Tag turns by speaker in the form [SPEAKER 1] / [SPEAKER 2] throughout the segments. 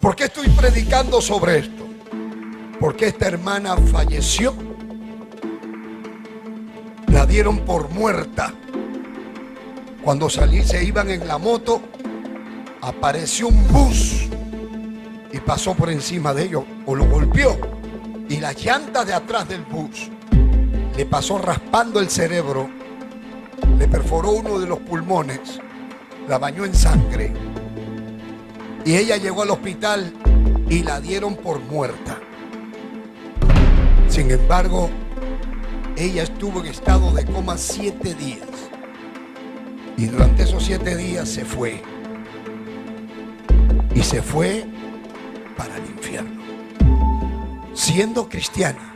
[SPEAKER 1] ¿Por qué estoy predicando sobre esto? Porque esta hermana falleció. La dieron por muerta. Cuando se iban en la moto, apareció un bus y pasó por encima de ellos o lo golpeó. Y la llanta de atrás del bus le pasó raspando el cerebro, le perforó uno de los pulmones, la bañó en sangre. Y ella llegó al hospital y la dieron por muerta. Sin embargo, ella estuvo en estado de coma 7 días. Y durante esos 7 días se fue. Y se fue para el infierno, siendo cristiana.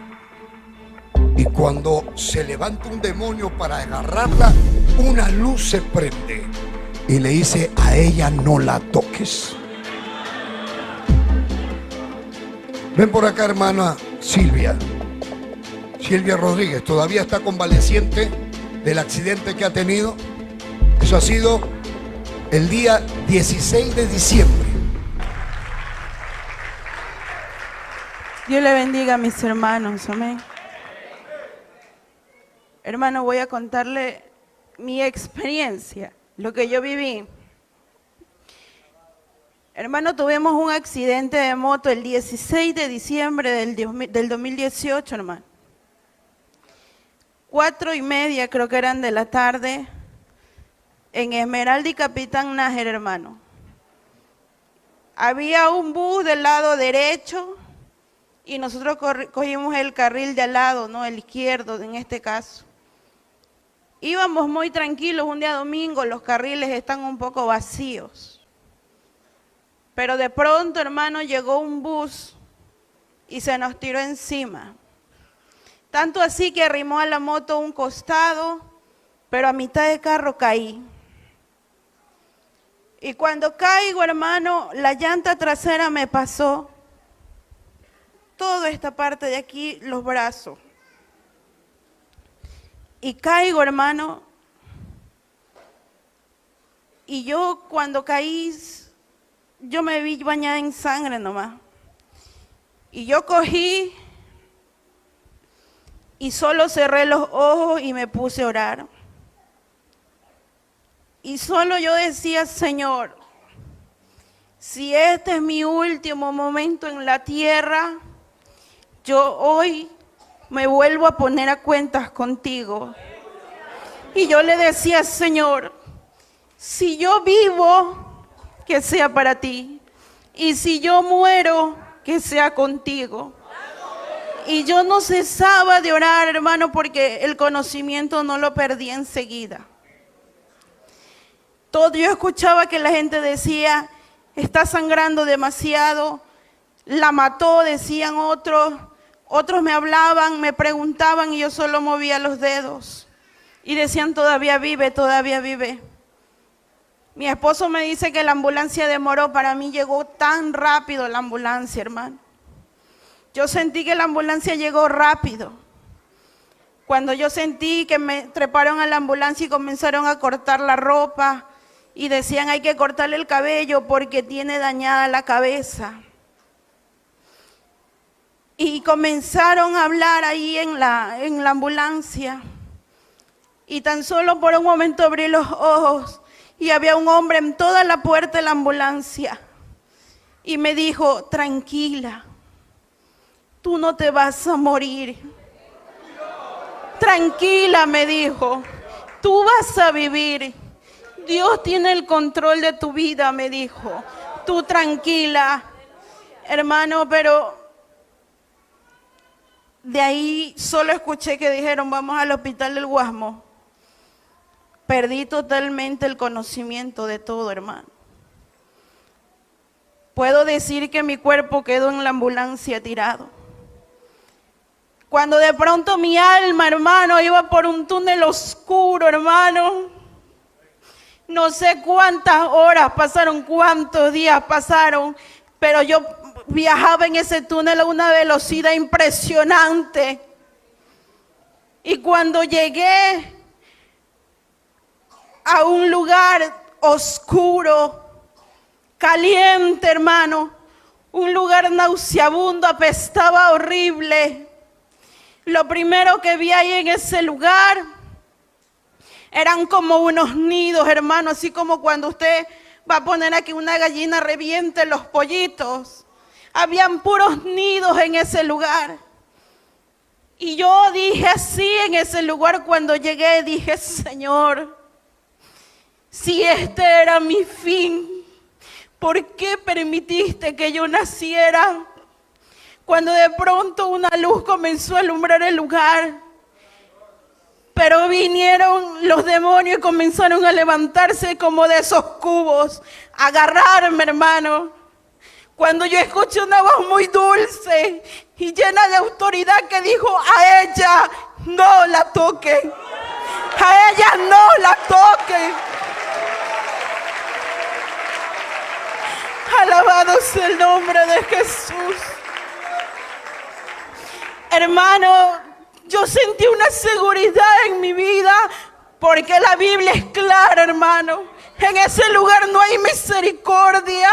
[SPEAKER 1] Y cuando se levanta un demonio para agarrarla, una luz se prende y le dice: a ella no la toques. Ven por acá, hermana Silvia Rodríguez. Todavía está convaleciente del accidente que ha tenido. Eso ha sido el día 16 de diciembre.
[SPEAKER 2] Dios le bendiga a mis hermanos, amén. Hermano, voy a contarle mi experiencia, lo que yo viví. Hermano, tuvimos un accidente de moto el 16 de diciembre del 2018, hermano. 4:30 creo que eran de la tarde, en Esmeralda y Capitán Nájera, hermano. Había un bus del lado derecho y nosotros cogimos el carril de al lado, ¿no? El izquierdo en este caso. Íbamos muy tranquilos, un día domingo, los carriles están un poco vacíos. Pero de pronto, hermano, llegó un bus y se nos tiró encima. Tanto así que arrimó a la moto a un costado, pero a mitad de carro caí. Y cuando caigo, hermano, la llanta trasera me pasó toda esta parte de aquí, los brazos. Y caigo, hermano, y yo cuando caí, yo me vi bañada en sangre nomás. Y yo cogí y solo cerré los ojos y me puse a orar. Y solo yo decía: Señor, si este es mi último momento en la tierra, yo hoy me vuelvo a poner a cuentas contigo. Y yo le decía: Señor, si yo vivo, que sea para ti. Y si yo muero, que sea contigo. Y yo no cesaba de orar, hermano, porque el conocimiento no lo perdí enseguida. Yo escuchaba que la gente decía: está sangrando demasiado, la mató, decían otros. Otros me hablaban, me preguntaban y yo solo movía los dedos. Y decían: todavía vive, todavía vive. Mi esposo me dice que la ambulancia demoró. Para mí llegó tan rápido la ambulancia, hermano. Yo sentí que la ambulancia llegó rápido. Cuando yo sentí que me treparon a la ambulancia y comenzaron a cortar la ropa y decían: hay que cortarle el cabello porque tiene dañada la cabeza. Y comenzaron a hablar ahí en la ambulancia. Y tan solo por un momento abrí los ojos y había un hombre en toda la puerta de la ambulancia. Y me dijo: tranquila, tú no te vas a morir. Tranquila, me dijo, tú vas a vivir. Dios tiene el control de tu vida, me dijo. Tú tranquila, hermano, pero de ahí solo escuché que dijeron: vamos al hospital del Guasmo. Perdí totalmente el conocimiento de todo, hermano. Puedo decir que mi cuerpo quedó en la ambulancia tirado. Cuando de pronto mi alma, hermano, iba por un túnel oscuro, hermano. No sé cuántas horas pasaron, cuántos días pasaron, pero yo viajaba en ese túnel a una velocidad impresionante. Y cuando llegué a un lugar oscuro, caliente, hermano, un lugar nauseabundo, apestaba horrible. Lo primero que vi ahí en ese lugar eran como unos nidos, hermano, así como cuando usted va a poner aquí una gallina, reviente los pollitos. Habían puros nidos en ese lugar. Y yo dije así en ese lugar cuando llegué, dije, Señor, si este era mi fin, ¿por qué permitiste que yo naciera? Cuando de pronto una luz comenzó a alumbrar el lugar, pero vinieron los demonios y comenzaron a levantarse como de esos cubos, a agarrarme, hermano. Cuando yo escuché una voz muy dulce y llena de autoridad que dijo, a ella no la toquen, a ella no la toquen. Alabado sea el nombre de Jesús. Hermano, yo sentí una seguridad en mi vida porque la Biblia es clara, hermano. En ese lugar no hay misericordia.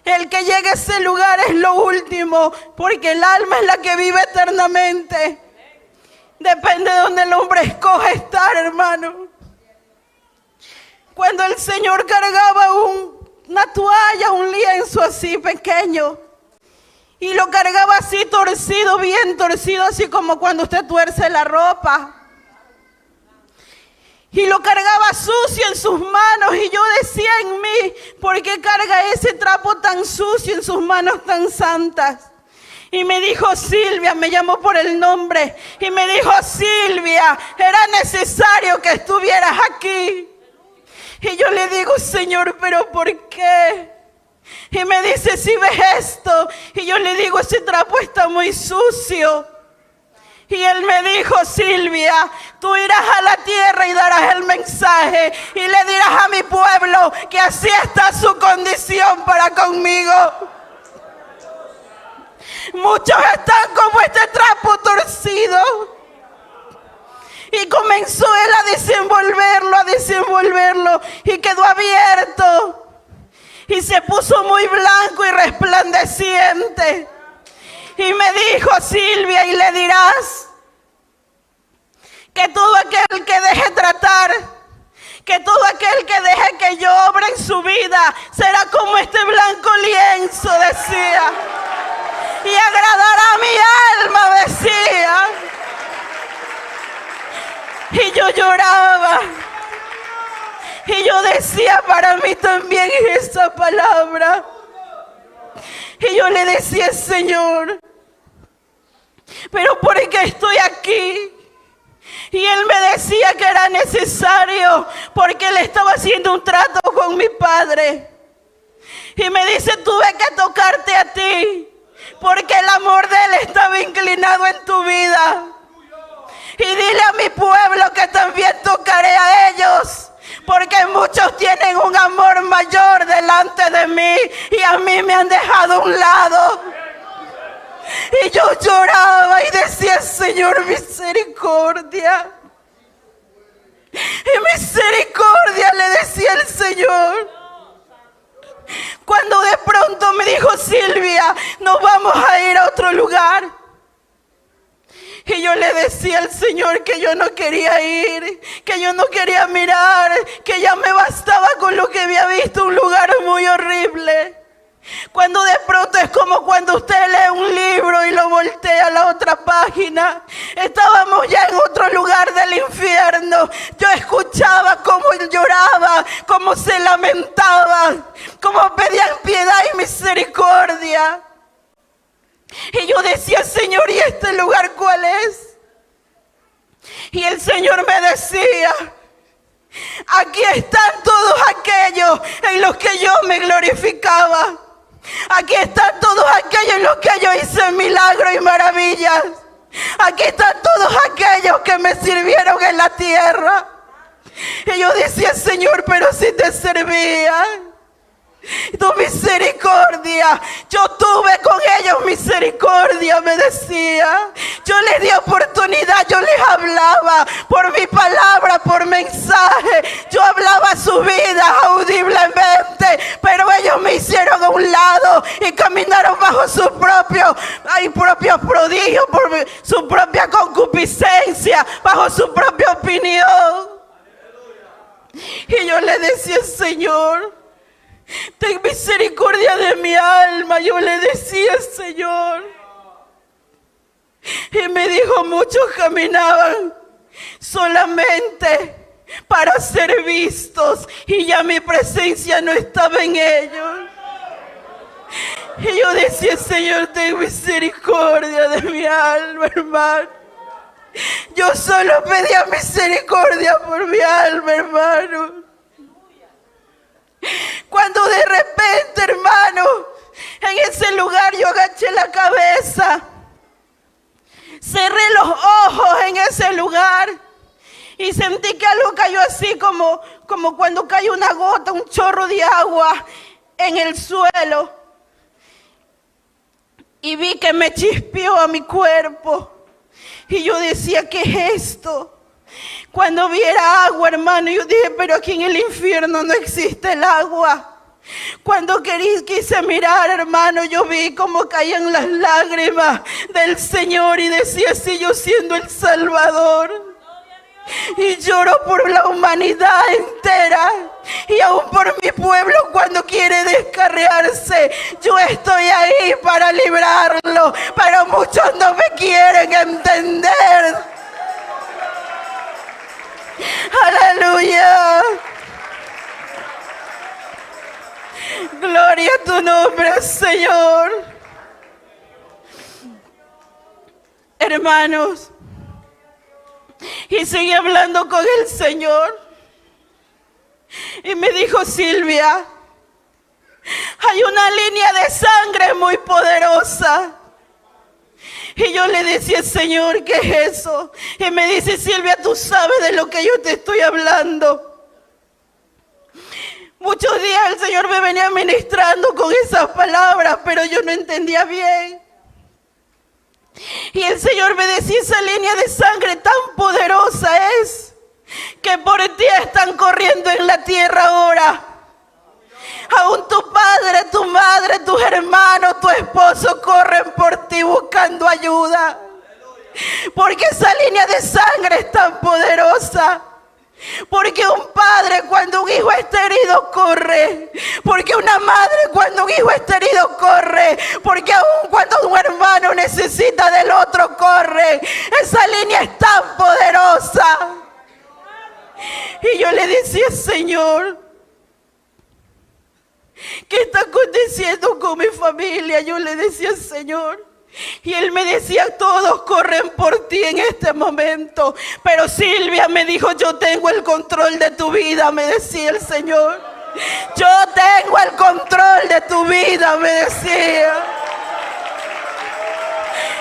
[SPEAKER 2] El que llega a ese lugar es lo último, porque el alma es la que vive eternamente. Depende de donde el hombre escoja estar, hermano. Cuando el Señor cargaba una toalla, un lienzo así pequeño, y lo cargaba así torcido, bien torcido, así como cuando usted tuerce la ropa. Y lo cargaba sucio en sus manos, y yo decía en mí, ¿por qué carga ese trapo tan sucio en sus manos tan santas? Y me dijo Silvia, me llamó por el nombre, y me dijo, Silvia, era necesario que estuvieras aquí. Y yo le digo, Señor, ¿pero por qué? Y me dice, si ves esto, y yo le digo, ese trapo está muy sucio. Y él me dijo, Silvia, tú irás a la tierra y darás el mensaje y le dirás a mi pueblo que así está su condición para conmigo. Muchos están como este trapo torcido. Y comenzó él a desenvolverlo y quedó abierto. Y se puso muy blanco y resplandeciente. Y me dijo, Silvia, y le dirás que todo aquel que deje tratar, que todo aquel que deje que yo obre en su vida, será como este blanco lienzo, decía. Y agradará a mi alma, decía. Y yo lloraba. Y yo decía, para mí también es esa palabra. Y yo le decía, Señor, ¿pero por qué estoy aquí? Y él me decía que era necesario porque él estaba haciendo un trato con mi padre. Y me dice, tuve que tocarte a ti porque el amor de él estaba inclinado en tu vida. Y dile a mi pueblo que también tocaré a ellos, porque muchos tienen un amor mayor delante de mí y a mí me han dejado a un lado. Y yo lloraba y decía, Señor, misericordia. Y misericordia le decía el Señor. Cuando de pronto me dijo, Silvia, nos vamos a ir a otro lugar. Y yo le decía al Señor que yo no quería ir, que yo no quería mirar, que ya me bastaba con lo que había visto, un lugar muy horrible. Cuando de pronto es como cuando usted lee un libro y lo voltea a la otra página. Estábamos ya en otro lugar del infierno. Yo escuchaba cómo lloraba, cómo se lamentaba, cómo pedían piedad y misericordia. Y yo decía, Señor, ¿y este lugar cuál es? Y el Señor me decía, aquí están todos aquellos en los que yo me glorificaba. Aquí están todos aquellos en los que yo hice milagros y maravillas. Aquí están todos aquellos que me sirvieron en la tierra. Y yo decía, Señor, pero si te servía, Tu misericordia, yo tuve con ellos misericordia, me decía. Yo les di oportunidad, yo les hablaba por mi palabra, por mensaje. Yo hablaba su vida audiblemente, pero ellos me hicieron a un lado y caminaron bajo sus propios prodigios, por su propia concupiscencia, bajo su propia opinión. Y yo le decía, Señor, ten misericordia de mi alma. Yo le decía, Señor. Y me dijo, muchos caminaban solamente para ser vistos y ya mi presencia no estaba en ellos. Y yo decía, Señor, ten misericordia de mi alma, hermano. Yo solo pedía misericordia por mi alma, hermano. Cuando de repente, hermano, en ese lugar yo agaché la cabeza, cerré los ojos en ese lugar y sentí que algo cayó así como cuando cae una gota, un chorro de agua en el suelo. Y vi que me chispeó a mi cuerpo. Y yo decía, ¿qué es esto? Cuando vi era agua, hermano, yo dije, pero aquí en el infierno no existe el agua. Cuando quise mirar, hermano, yo vi cómo caían las lágrimas del Señor y decía, si yo siendo el Salvador. Y lloro por la humanidad entera y aún por mi pueblo cuando quiere descarriarse. Yo estoy ahí para librarlo, pero muchos no me quieren entender. Aleluya. Gloria a tu nombre, Señor. Hermanos, y seguí hablando con el Señor. Y me dijo, Silvia, hay una línea de sangre muy poderosa. Y yo le decía, Señor, ¿qué es eso? Y me dice, Silvia, tú sabes de lo que yo te estoy hablando. Muchos días el Señor me venía ministrando con esas palabras, pero yo no entendía bien. Y el Señor me decía, esa línea de sangre tan poderosa es que por ti están corriendo en la tierra ahora. Aún tu padre, tu madre, tus hermanos, tu esposo corren por ti buscando ayuda. Porque esa línea de sangre es tan poderosa. Porque un padre cuando un hijo está herido corre. Porque una madre cuando un hijo está herido corre. Porque aún cuando un hermano necesita del otro corre. Esa línea es tan poderosa. Y yo le decía, Señor, ¿qué está aconteciendo con mi familia? Yo le decía, Señor. Y él me decía, todos corren por ti en este momento. Pero Silvia me dijo, yo tengo el control de tu vida, me decía el Señor. Yo tengo el control de tu vida, me decía.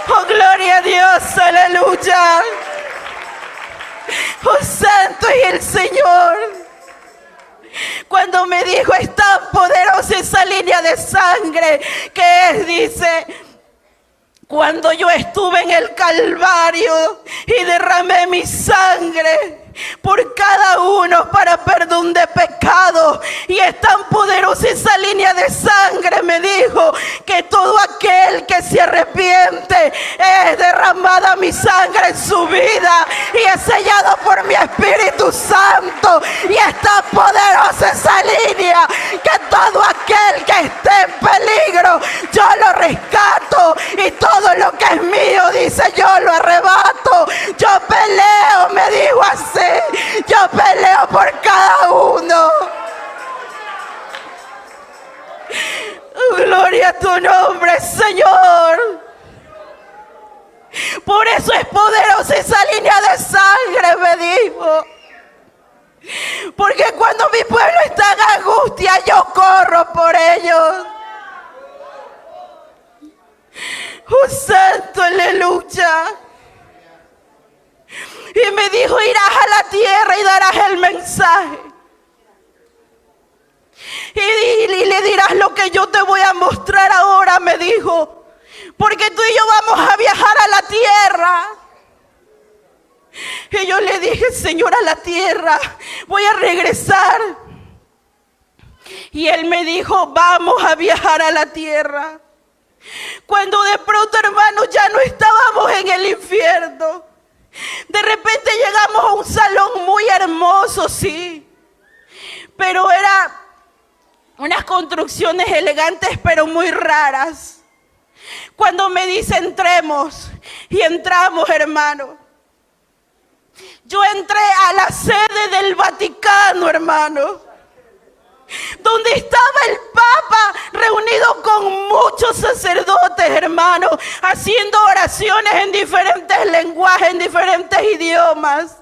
[SPEAKER 2] Oh, gloria a Dios, aleluya. Oh, santo es el Señor. Cuando me dijo, es tan poderosa esa línea de sangre, que es, dice, cuando yo estuve en el Calvario y derramé mi sangre por cada uno para perdón de pecado. Y es tan poderosa esa línea de sangre, me dijo, que todo aquel que se arrepiente es derramada mi sangre en su vida y es sellado por mi Espíritu Santo. Y es tan poderosa esa línea que todo aquel que esté en peligro yo lo rescato, y todo lo que es mío, dice, yo lo arrebato. Yo peleo, me dijo así. Yo peleo por cada uno. Gloria a tu nombre, Señor. Por eso es poderosa esa línea de sangre, me dijo. Porque cuando mi pueblo está en angustia, yo corro por ellos. Oh, santo, aleluya. Y me dijo, irás a la tierra y darás el mensaje. y le dirás lo que yo te voy a mostrar ahora, me dijo, porque tú y yo vamos a viajar a la tierra. Y yo le dije, Señor, a la tierra, voy a regresar. Y él me dijo, vamos a viajar a la tierra. Cuando de pronto, hermanos, ya no estábamos en el infierno. De repente llegamos a un salón muy hermoso, sí, pero era unas construcciones elegantes, pero muy raras. Cuando me dice entremos, y entramos, hermano, yo entré a la sede del Vaticano, hermano, donde estaba el Papa reunido con muchos sacerdotes, hermanos, haciendo oraciones en diferentes lenguajes, en diferentes idiomas.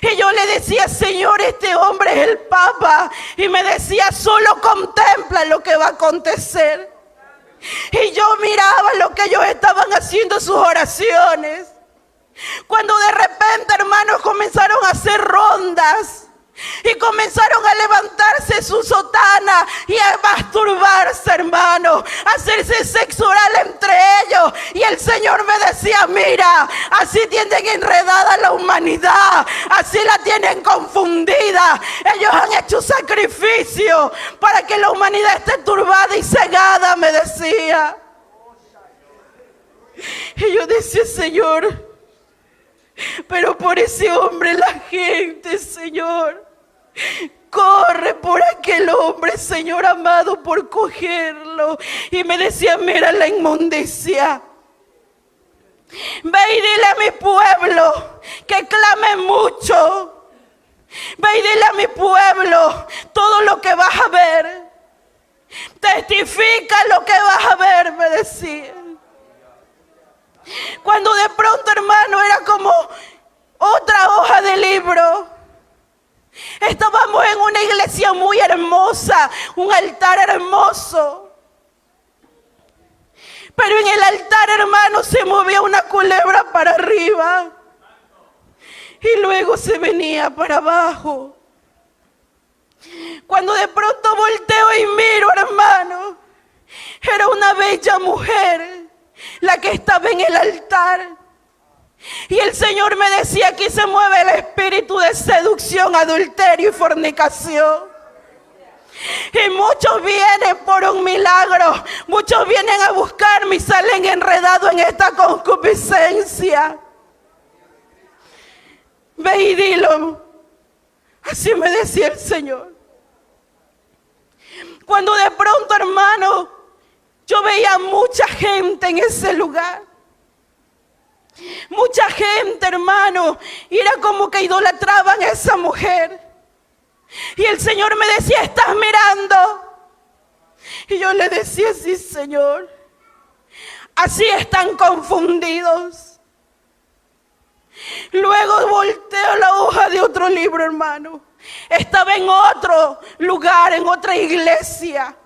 [SPEAKER 2] Y yo le decía, Señor, este hombre es el Papa. Y me decía, solo contempla lo que va a acontecer. Y yo miraba lo que ellos estaban haciendo, sus oraciones. Cuando de repente, hermanos, comenzaron a hacer rondas. Y comenzaron a levantarse su sotana y a masturbarse, hermano, a hacerse sexo oral entre ellos. Y el Señor me decía, mira, así tienen enredada la humanidad, así la tienen confundida. Ellos han hecho sacrificio para que la humanidad esté turbada y cegada, me decía. Y yo decía, Señor, pero por ese hombre la gente, Señor, corre por aquel hombre, Señor amado, por cogerlo. Y me decía, mira la inmundicia. Ve y dile a mi pueblo que clame mucho. Ve y dile a mi pueblo todo lo que vas a ver. Testifica lo que vas a ver, me decía. Cuando de pronto, hermano, era como otra hoja de libro. Estábamos en una iglesia muy hermosa, un altar hermoso. Pero en el altar, hermano, se movía una culebra para arriba. Y luego se venía para abajo. Cuando de pronto volteo y miro, hermano, era una bella mujer la que estaba en el altar. Y el Señor me decía, aquí se mueve el espíritu de seducción, adulterio y fornicación. Y muchos vienen por un milagro, muchos vienen a buscarme y salen enredados en esta concupiscencia. Ve y dilo, así me decía el Señor. Cuando de pronto, hermano, yo veía mucha gente en ese lugar. Mucha gente, hermano, y era como que idolatraban a esa mujer. Y el Señor me decía, ¿estás mirando? Y yo le decía, sí, Señor. Así están confundidos. Luego volteo la hoja de otro libro, hermano. Estaba en otro lugar, en otra iglesia,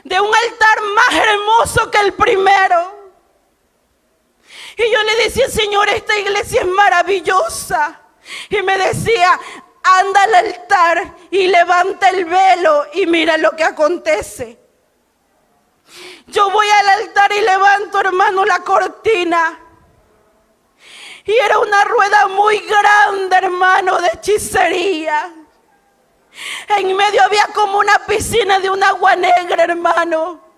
[SPEAKER 2] de un altar más hermoso que el primero. Y yo le decía, Señor, esta iglesia es maravillosa. Y me decía, anda al altar y levanta el velo y mira lo que acontece. Yo voy al altar y levanto, hermano, la cortina. Y era una rueda muy grande, hermano, de hechicería. En medio había como una piscina de un agua negra, hermano.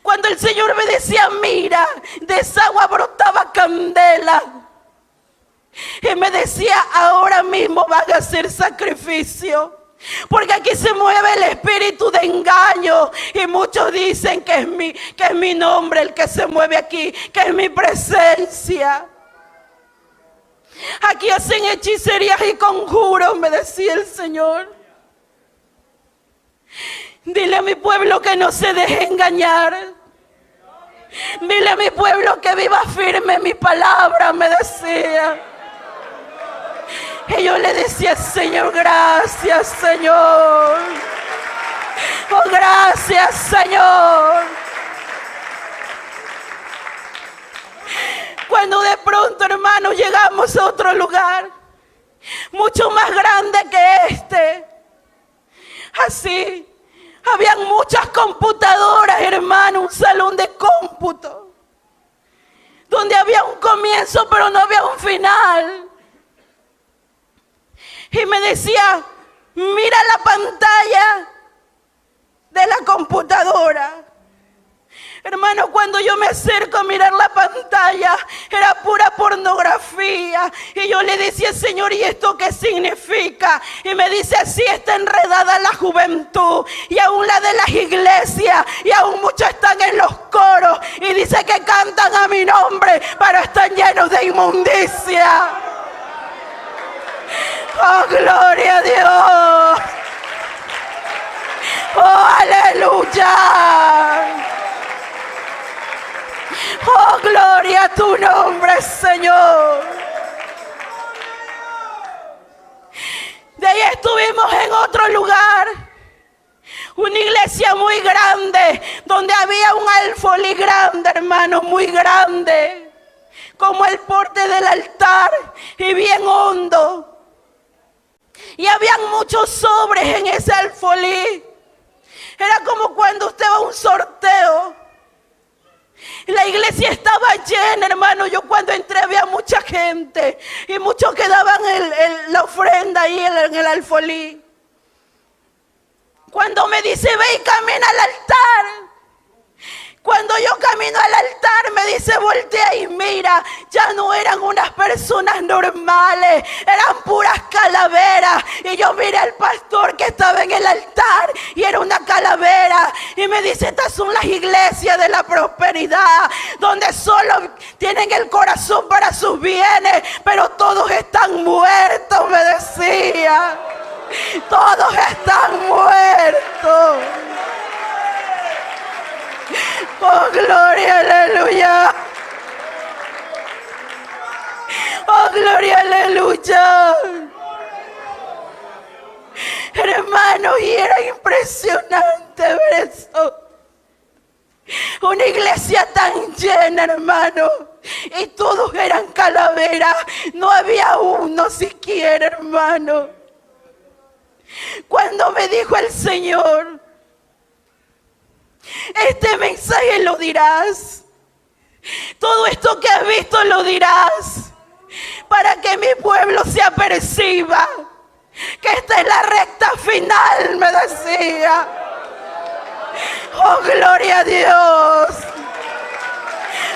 [SPEAKER 2] Cuando el Señor me decía, mira, de esa agua brotaba candela. Y me decía, ahora mismo van a hacer sacrificio. Porque aquí se mueve el espíritu de engaño. Y muchos dicen que es mi nombre el que se mueve aquí, que es mi presencia. Aquí hacen hechicerías y conjuros, me decía el Señor. Dile a mi pueblo que no se deje engañar. Dile a mi pueblo que viva firme mi palabra, me decía. Y yo le decía, Señor, gracias, Señor. Oh, gracias, Señor. Cuando de pronto, hermano, llegamos a otro lugar mucho más grande que este. Así, habían muchas computadoras, hermano, un salón de cómputo, donde había un comienzo pero no había un final. Y me decía, mira la pantalla de la computadora. Hermano, cuando yo me acerco a mirar la pantalla, era pura pornografía. Y yo le decía, Señor, ¿y esto qué significa? Y me dice, así está enredada la juventud, y aún la de las iglesias, y aún muchos están en los coros, y dice que cantan a mi nombre, pero están llenos de inmundicia. ¡Oh, gloria a Dios! ¡Oh, aleluya! ¡Oh, gloria a tu nombre, Señor! De ahí estuvimos en otro lugar, una iglesia muy grande, donde había un alfolí grande, hermano, muy grande, como el porte del altar y bien hondo. Y habían muchos sobres en ese alfolí. Era como cuando usted va a un sorteo. La iglesia estaba llena, hermano. Yo cuando entré había mucha gente, y muchos que daban la ofrenda ahí en el alfolí. Cuando me dice, ve y camina al altar. Cuando yo camino al altar, me dice, voltea y mira, ya no eran unas personas normales, eran puras calaveras. Y yo miré al pastor que estaba en el altar y era una calavera. Y me dice, estas son las iglesias de la prosperidad, donde solo tienen el corazón para sus bienes, pero todos están muertos, me decía. Todos están muertos. Oh, gloria, aleluya. Oh, gloria, aleluya. Hermanos, y era impresionante ver eso. Una iglesia tan llena, hermano, y todos eran calaveras. No había uno siquiera, hermano. Cuando me dijo el Señor, este mensaje lo dirás, todo esto que has visto lo dirás, para que mi pueblo se aperciba que esta es la recta final, me decía. Oh, gloria a Dios.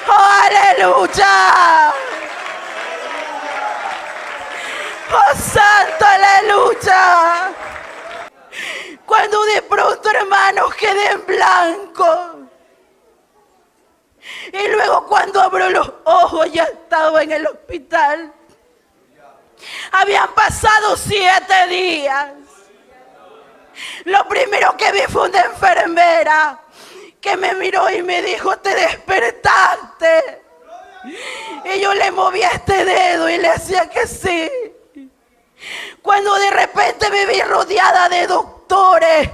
[SPEAKER 2] Oh, aleluya. Oh, santo, aleluya. Cuando de pronto, hermanos, quedé en blanco. Y luego cuando abro los ojos ya estaba en el hospital. Habían pasado 7 días. Lo primero que vi fue una enfermera que me miró y me dijo, ¿te despertaste? Y yo le movía este dedo y le decía que sí. Cuando de repente me vi rodeada de doctores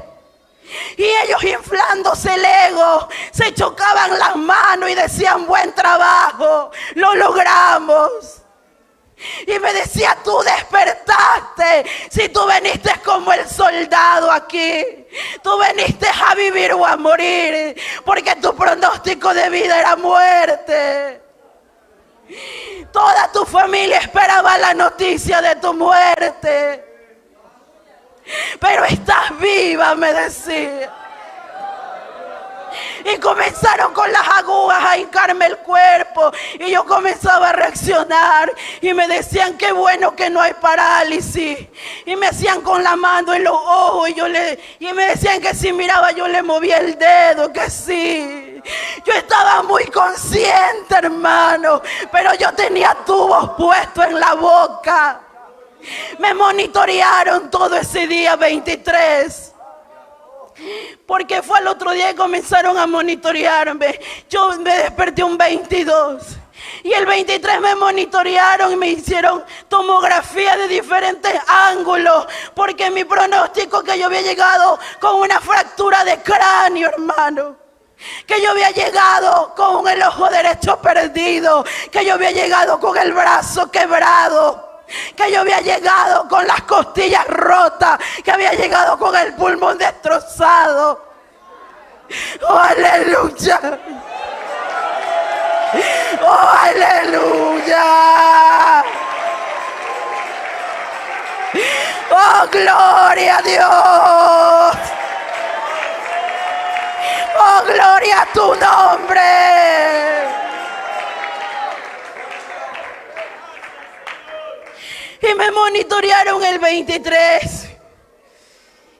[SPEAKER 2] y ellos inflándose el ego, se chocaban las manos y decían, buen trabajo, lo logramos. Y me decía, tú despertaste, si tú veniste como el soldado aquí, tú veniste a vivir o a morir, porque tu pronóstico de vida era muerte. Toda tu familia esperaba la noticia de tu muerte, pero estás viva, me decía. Y comenzaron con las agujas a hincarme el cuerpo, y yo comenzaba a reaccionar, y me decían, qué bueno que no hay parálisis, y me hacían con la mano en los ojos, y me decían que si miraba yo le movía el dedo, que sí. Yo estaba muy consciente, hermano, pero yo tenía tubos puestos en la boca. Me monitorearon todo ese día 23. Porque fue al otro día que comenzaron a monitorearme. Yo me desperté un 22. Y el 23 me monitorearon y me hicieron tomografía de diferentes ángulos. Porque mi pronóstico, que yo había llegado con una fractura de cráneo, hermano. Que yo había llegado con el ojo derecho perdido. Que yo había llegado con el brazo quebrado. que yo había llegado con las costillas rotas, que había llegado con el pulmón destrozado. ¡Oh, aleluya! ¡Oh, aleluya! ¡Oh, gloria a Dios! ¡Oh, gloria a tu nombre! Y me monitorearon el 23.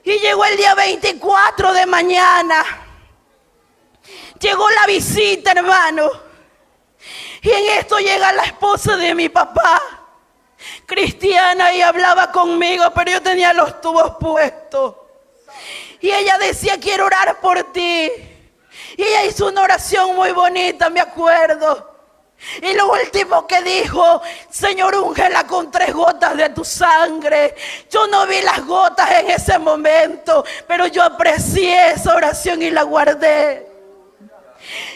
[SPEAKER 2] Y llegó el día 24 de mañana. Llegó la visita, hermano. Y en esto llega la esposa de mi papá, cristiana, y hablaba conmigo, pero yo tenía los tubos puestos. Y ella decía, quiero orar por ti. Y ella hizo una oración muy bonita, me acuerdo. Y lo último que dijo, Señor, úngela con 3 gotas de tu sangre. Yo no vi las gotas en ese momento, pero yo aprecié esa oración y la guardé.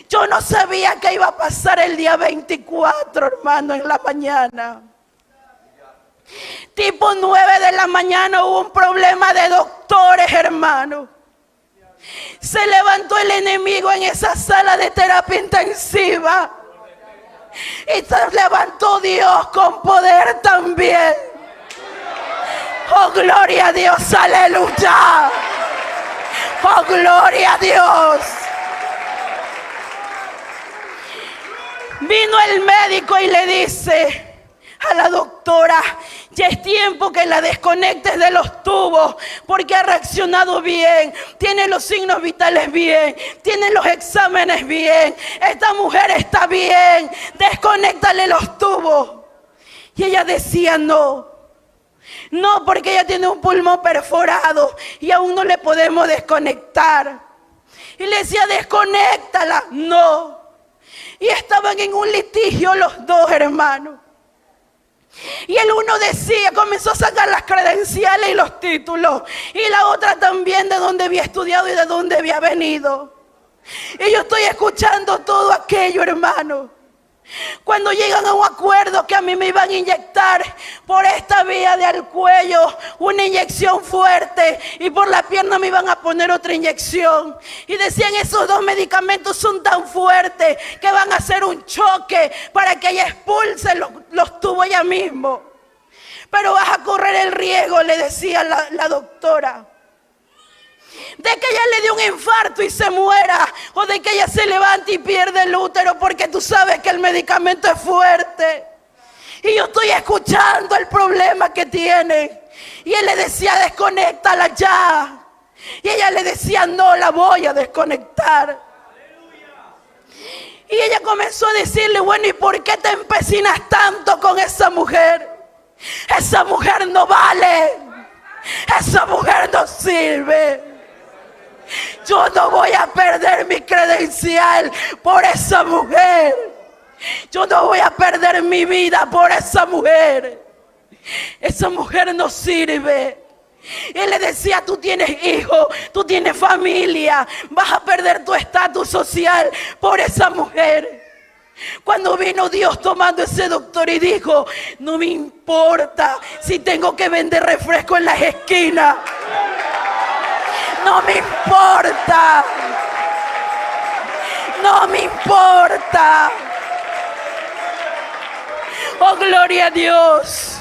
[SPEAKER 2] Yo no sabía que iba a pasar el día 24, hermano, en la mañana. Tipo 9 de la mañana hubo un problema de doctores, hermano. Se levantó el enemigo en esa sala de terapia intensiva. Y se levantó Dios con poder también. Oh, gloria a Dios, aleluya. Oh, gloria a Dios. Vino el médico y le dice a la doctora, ya es tiempo que la desconectes de los tubos, porque ha reaccionado bien, tiene los signos vitales bien, tiene los exámenes bien, esta mujer está bien, desconéctale los tubos. Y ella decía no, porque ella tiene un pulmón perforado y aún no le podemos desconectar. Y le decía, desconéctala, no. Y estaban en un litigio los dos, hermanos. Y el uno decía, comenzó a sacar las credenciales y los títulos. Y la otra también, de dónde había estudiado y de dónde había venido. Y yo estoy escuchando todo aquello, hermano. Cuando llegan a un acuerdo que a mí me iban a inyectar por esta vía del cuello una inyección fuerte, y por la pierna me iban a poner otra inyección, y decían, esos 2 medicamentos son tan fuertes que van a hacer un choque para que ella expulse los tubos ella mismo. Pero vas a correr el riesgo, le decía la doctora, de que ella le dé un infarto y se muera, o de que ella se levante y pierda el útero, porque tú sabes que el medicamento es fuerte. Y yo estoy escuchando el problema que tiene. Y él le decía, desconéctala ya. Y ella le decía, no la voy a desconectar. Y ella comenzó a decirle, bueno, ¿y por qué te empecinas tanto con esa mujer? Esa mujer no vale. Esa mujer no sirve. Yo no voy a perder mi credencial por esa mujer. Yo no voy a perder mi vida por esa mujer. Esa mujer no sirve. Él le decía, tú tienes hijos, tú tienes familia, vas a perder tu estatus social por esa mujer. Cuando vino Dios tomando ese doctor y dijo, no me importa si tengo que vender refresco en las esquinas. No me importa. No me importa. Oh, gloria a Dios.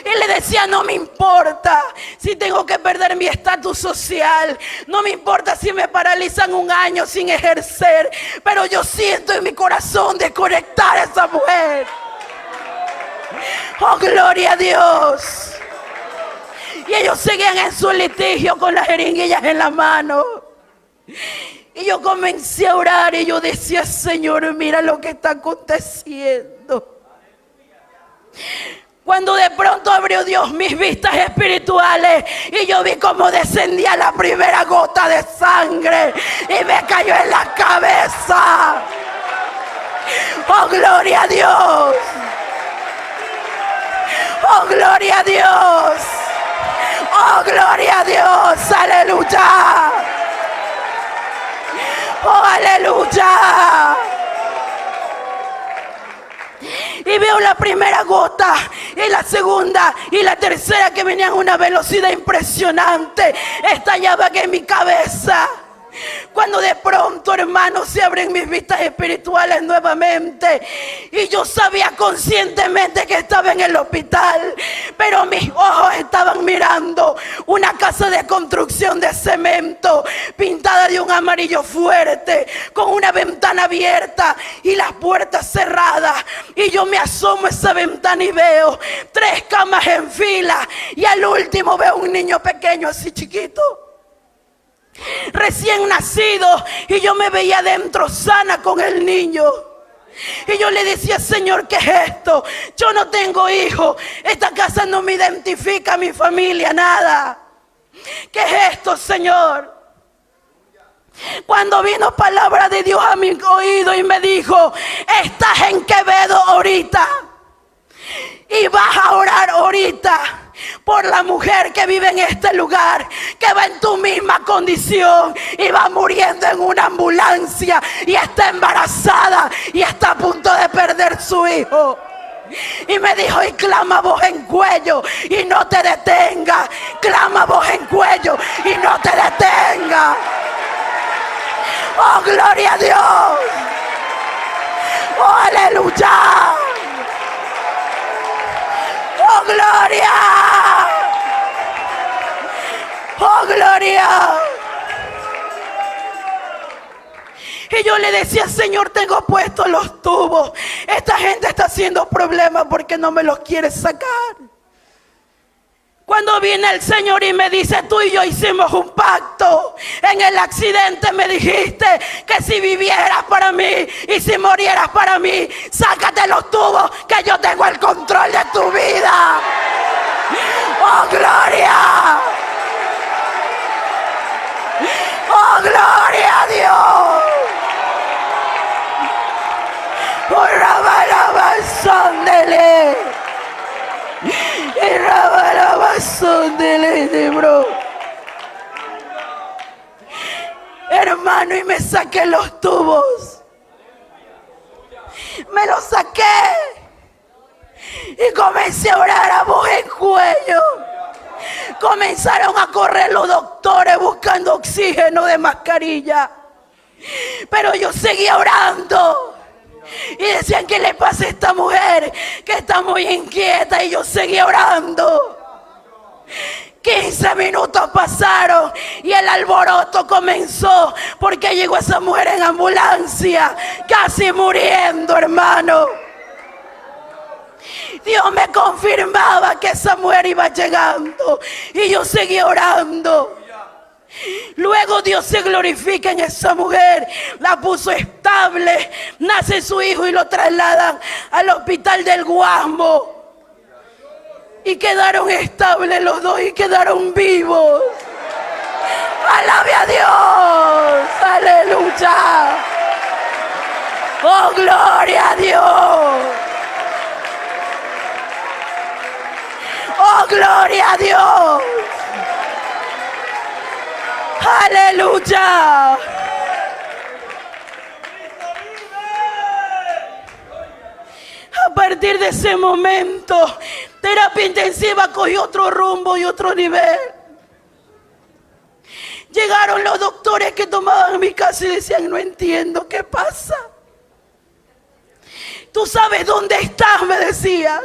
[SPEAKER 2] Él le decía, no me importa si tengo que perder mi estatus social. No me importa si me paralizan 1 año sin ejercer. Pero yo siento en mi corazón desconectar a esa mujer. Oh, gloria a Dios. Y ellos seguían en su litigio con las jeringuillas en la mano. Y yo comencé a orar y yo decía, Señor, mira lo que está aconteciendo. Cuando de pronto abrió Dios mis vistas espirituales y yo vi cómo descendía la primera gota de sangre y me cayó en la cabeza. Oh, gloria a Dios. Oh, gloria a Dios. Oh, gloria a Dios, aleluya. Oh, aleluya. Y veo la primera gota y la segunda y la tercera, que venían a una velocidad impresionante, estallaban en mi cabeza. Cuando de pronto, hermano, se abren mis vistas espirituales nuevamente, y yo sabía conscientemente que estaba en el hospital, pero mis ojos estaban mirando una casa de construcción de cemento, pintada de un amarillo fuerte, con una ventana abierta y las puertas cerradas. Y yo me asomo a esa ventana y veo 3 camas en fila, y al último veo un niño pequeño, así chiquito, recién nacido, y yo me veía adentro sana con el niño. Y yo le decía: Señor, ¿qué es esto? Yo no tengo hijos, esta casa no me identifica a mi familia, nada. ¿Qué es esto, Señor? Cuando vino palabra de Dios a mi oído y me dijo: estás en Quevedo ahorita, y vas a orar ahorita por la mujer que vive en este lugar, que va en tu misma condición y va muriendo en una ambulancia, y está embarazada y está a punto de perder su hijo. Y me dijo: y clama voz en cuello y no te detenga. Clama voz en cuello y no te detenga. Oh, gloria a Dios. Oh, aleluya. ¡Oh, gloria! ¡Oh, gloria! Y yo le decía: Señor, tengo puestos los tubos. Esta gente está haciendo problemas porque no me los quiere sacar. Cuando viene el Señor y me dice: tú y yo hicimos un pacto. En el accidente me dijiste que si vivieras para mí y si murieras para mí, sácate los tubos, que yo tengo el control de tu vida. ¡Oh, gloria! ¡Oh, gloria a Dios! ¡Oh, rabalabasóndele! ¡Y rabalabasóndele, bro! Hermano, y me saqué los tubos. Me los saqué y comencé a orar a voz en cuello. Comenzaron a correr los doctores buscando oxígeno de mascarilla, pero yo seguía orando. Y decían: ¿qué le pasa a esta mujer que está muy inquieta? Y yo seguía orando. 15 minutos pasaron y el alboroto comenzó, porque llegó esa mujer en ambulancia, casi muriendo, hermano. Dios me confirmaba que esa mujer iba llegando, y yo seguía orando. Luego Dios se glorifica en esa mujer, la puso estable, nace su hijo y lo trasladan al hospital del Guasmo. Y quedaron estables los dos y quedaron vivos. ¡Alabe a Dios! ¡Aleluya! ¡Oh, gloria a Dios! ¡Oh, gloria a Dios! ¡Aleluya! A partir de ese momento, terapia intensiva cogió otro rumbo y otro nivel. Llegaron los doctores que tomaban mi casa y decían: no entiendo, ¿qué pasa? ¿Tú sabes dónde estás?, me decían.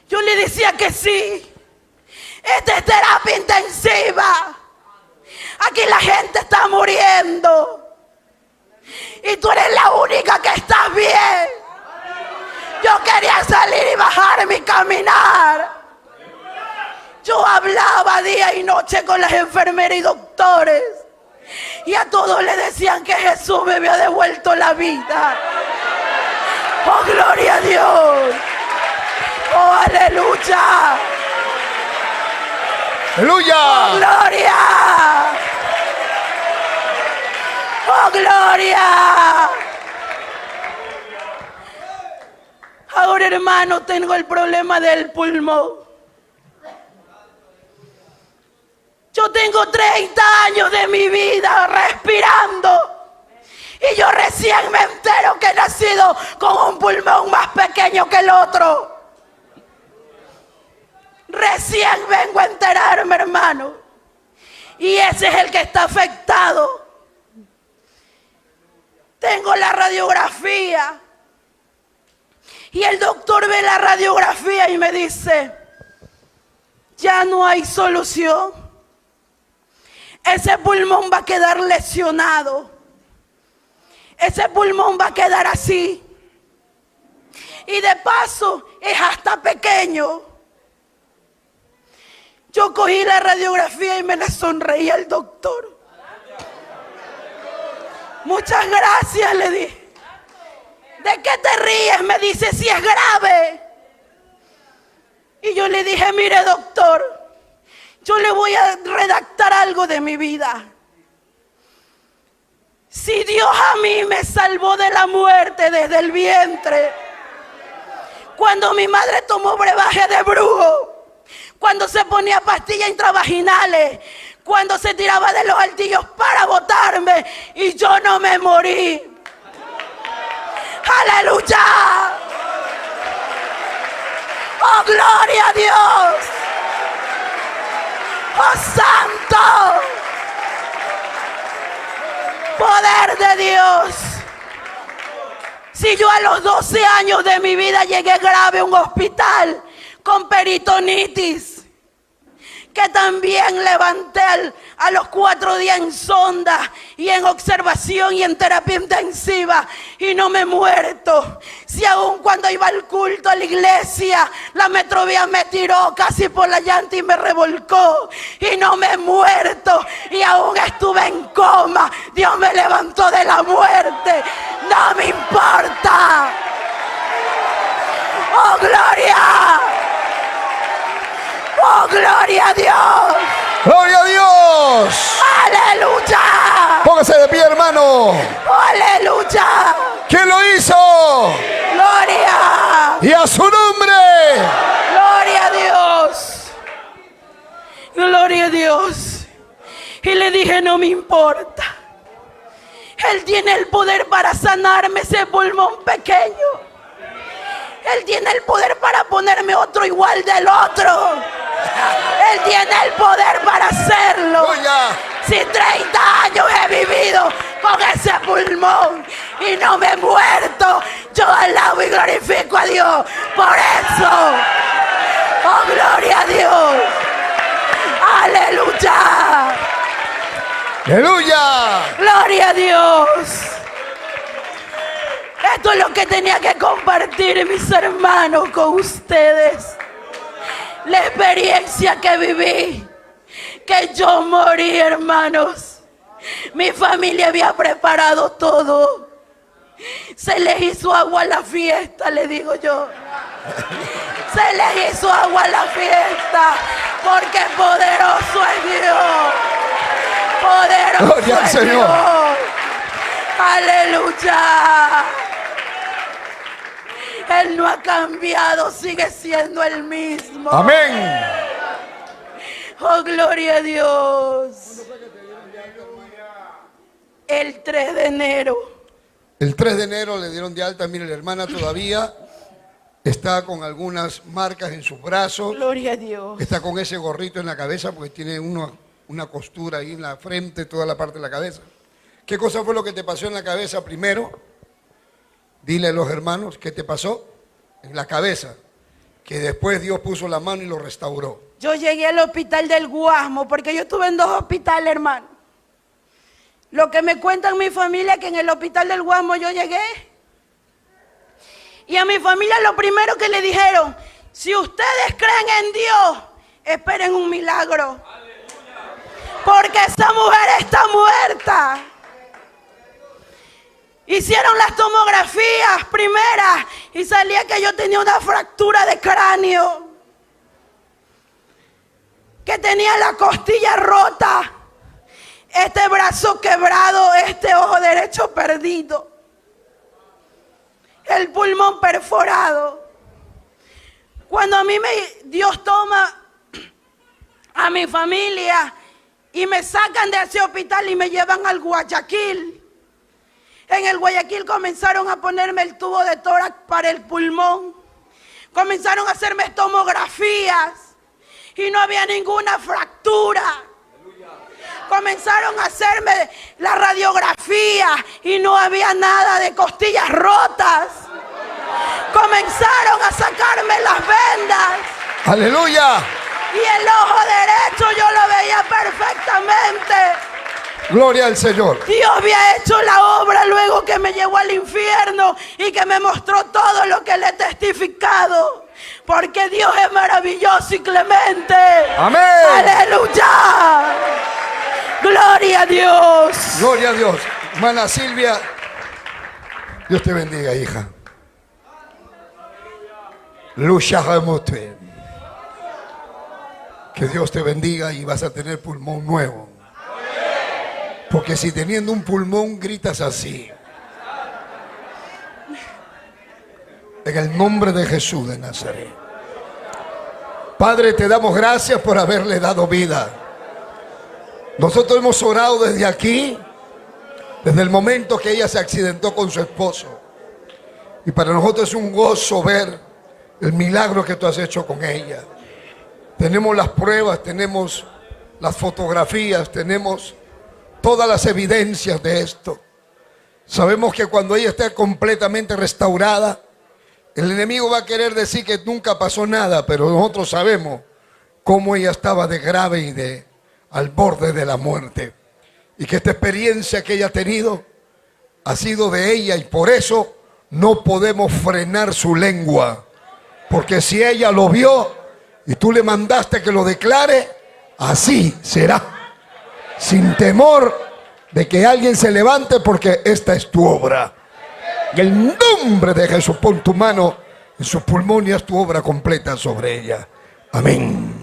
[SPEAKER 2] Yo le decía que sí. Esta es terapia intensiva. Aquí la gente está muriendo y tú eres la única que estás bien. Yo quería salir y bajarme y caminar. Yo hablaba día y noche con las enfermeras y doctores, y a todos les decían que Jesús me había devuelto la vida. ¡Oh, gloria a Dios! ¡Oh, aleluya!
[SPEAKER 1] ¡Aleluya!
[SPEAKER 2] ¡Oh, gloria! ¡Oh, gloria! Ahora, hermano, tengo el problema del pulmón. Yo tengo 30 años de mi vida respirando, y yo recién me entero que he nacido con un pulmón más pequeño que el otro. Recién vengo a enterarme, hermano. Y ese es el que está afectado. Tengo la radiografía. Y el doctor ve la radiografía y me dice, ya no hay solución. Ese pulmón va a quedar lesionado. Ese pulmón va a quedar así. Y de paso es hasta pequeño. Yo cogí la radiografía y me le sonreí al doctor. Muchas gracias, le dije. ¿De qué te ríes? Me dice, si es grave. Y yo le dije, mire doctor, yo le voy a redactar algo de mi vida. Si Dios a mí me salvó de la muerte desde el vientre, cuando mi madre tomó brebaje de brujo, cuando se ponía pastillas intravaginales, cuando se tiraba de los altillos para botarme y yo no me morí. ¡Aleluya! ¡Oh, gloria a Dios! ¡Oh, santo! ¡Poder de Dios! Si yo a los 12 años de mi vida llegué grave a un hospital con peritonitis, que también levanté a los 4 días en sonda y en observación y en terapia intensiva y no me he muerto. Si aún cuando iba al culto a la iglesia, la Metrovía me tiró casi por la llanta y me revolcó y no me he muerto. Y aún estuve en coma, Dios me levantó de la muerte. No me importa. ¡Oh, gloria! ¡Oh, gloria a Dios!
[SPEAKER 1] ¡Gloria a Dios!
[SPEAKER 2] ¡Aleluya!
[SPEAKER 1] Póngase de pie, hermano.
[SPEAKER 2] ¡Aleluya!
[SPEAKER 1] ¿Quién lo hizo?
[SPEAKER 2] ¡Gloria!
[SPEAKER 1] Y a su nombre.
[SPEAKER 2] ¡Gloria a Dios! ¡Gloria a Dios! Y le dije, no me importa. Él tiene el poder para sanarme ese pulmón pequeño. Él tiene el poder para ponerme otro igual del otro. Él tiene el poder para hacerlo. Si 30 años he vivido con ese pulmón y no me he muerto, yo alabo y glorifico a Dios por eso. ¡Oh, gloria a Dios! ¡Aleluya!
[SPEAKER 1] ¡Aleluya!
[SPEAKER 2] ¡Gloria a Dios! Esto es lo que tenía que compartir, mis hermanos, con ustedes. La experiencia que viví, que yo morí, hermanos. Mi familia había preparado todo. Se les hizo agua a la fiesta, le digo yo. Se les hizo agua a la fiesta, porque poderoso es Dios. Poderoso
[SPEAKER 1] Gloria al
[SPEAKER 2] es
[SPEAKER 1] Señor.
[SPEAKER 2] Dios. Aleluya. Él no ha cambiado, sigue siendo el mismo.
[SPEAKER 1] Amén.
[SPEAKER 2] Oh, gloria a Dios. El 3 de enero.
[SPEAKER 1] El 3 de enero le dieron de alta. Mire, la hermana todavía está con algunas marcas en sus brazos.
[SPEAKER 2] Gloria a Dios.
[SPEAKER 1] Está con ese gorrito en la cabeza porque tiene una costura ahí en la frente, toda la parte de la cabeza. ¿Qué cosa fue lo que te pasó en la cabeza primero? Dile a los hermanos qué te pasó en la cabeza, que después Dios puso la mano y lo restauró.
[SPEAKER 2] Yo llegué al hospital del Guasmo, porque yo estuve en 2 hospitales, hermano. Lo que me cuentan mi familia es que en el hospital del Guasmo yo llegué. Y a mi familia lo primero que le dijeron, si ustedes creen en Dios, esperen un milagro. Porque esa mujer está muerta. Hicieron las tomografías primeras y salía que yo tenía una fractura de cráneo, que tenía la costilla rota, este brazo quebrado, este ojo derecho perdido, el pulmón perforado. Cuando a mí Dios toma a mi familia y me sacan de ese hospital y me llevan al Guayaquil. En el Guayaquil comenzaron a ponerme el tubo de tórax para el pulmón. Comenzaron a hacerme tomografías. y no había ninguna fractura. Comenzaron a hacerme la radiografía y no había nada de costillas rotas. Comenzaron a sacarme las vendas.
[SPEAKER 1] Aleluya.
[SPEAKER 2] Y el ojo derecho yo lo veía perfectamente.
[SPEAKER 1] Gloria al Señor.
[SPEAKER 2] Dios había hecho la obra luego que me llevó al infierno y que me mostró todo lo que le he testificado. Porque Dios es maravilloso y clemente.
[SPEAKER 1] Amén.
[SPEAKER 2] Aleluya. Gloria a Dios.
[SPEAKER 1] Gloria a Dios. Hermana Silvia, Dios te bendiga, hija. Lucha. Que Dios te bendiga y vas a tener pulmón nuevo. Porque si teniendo un pulmón gritas así, en el nombre de Jesús de Nazaret. Padre, te damos gracias por haberle dado vida. Nosotros hemos orado desde aquí, desde el momento que ella se accidentó con su esposo. Y para nosotros es un gozo ver el milagro que tú has hecho con ella. Tenemos las pruebas, tenemos las fotografías, tenemos todas las evidencias de esto. Sabemos que cuando ella esté completamente restaurada, el enemigo va a querer decir que nunca pasó nada, pero nosotros sabemos cómo ella estaba de grave y al borde de la muerte. Y que esta experiencia que ella ha tenido ha sido de ella y por eso no podemos frenar su lengua. Porque si ella lo vio y tú le mandaste que lo declare, así será. Sin temor de que alguien se levante, porque esta es tu obra. En el nombre de Jesús, pon tu mano en sus pulmones y haz tu obra completa sobre ella. Amén.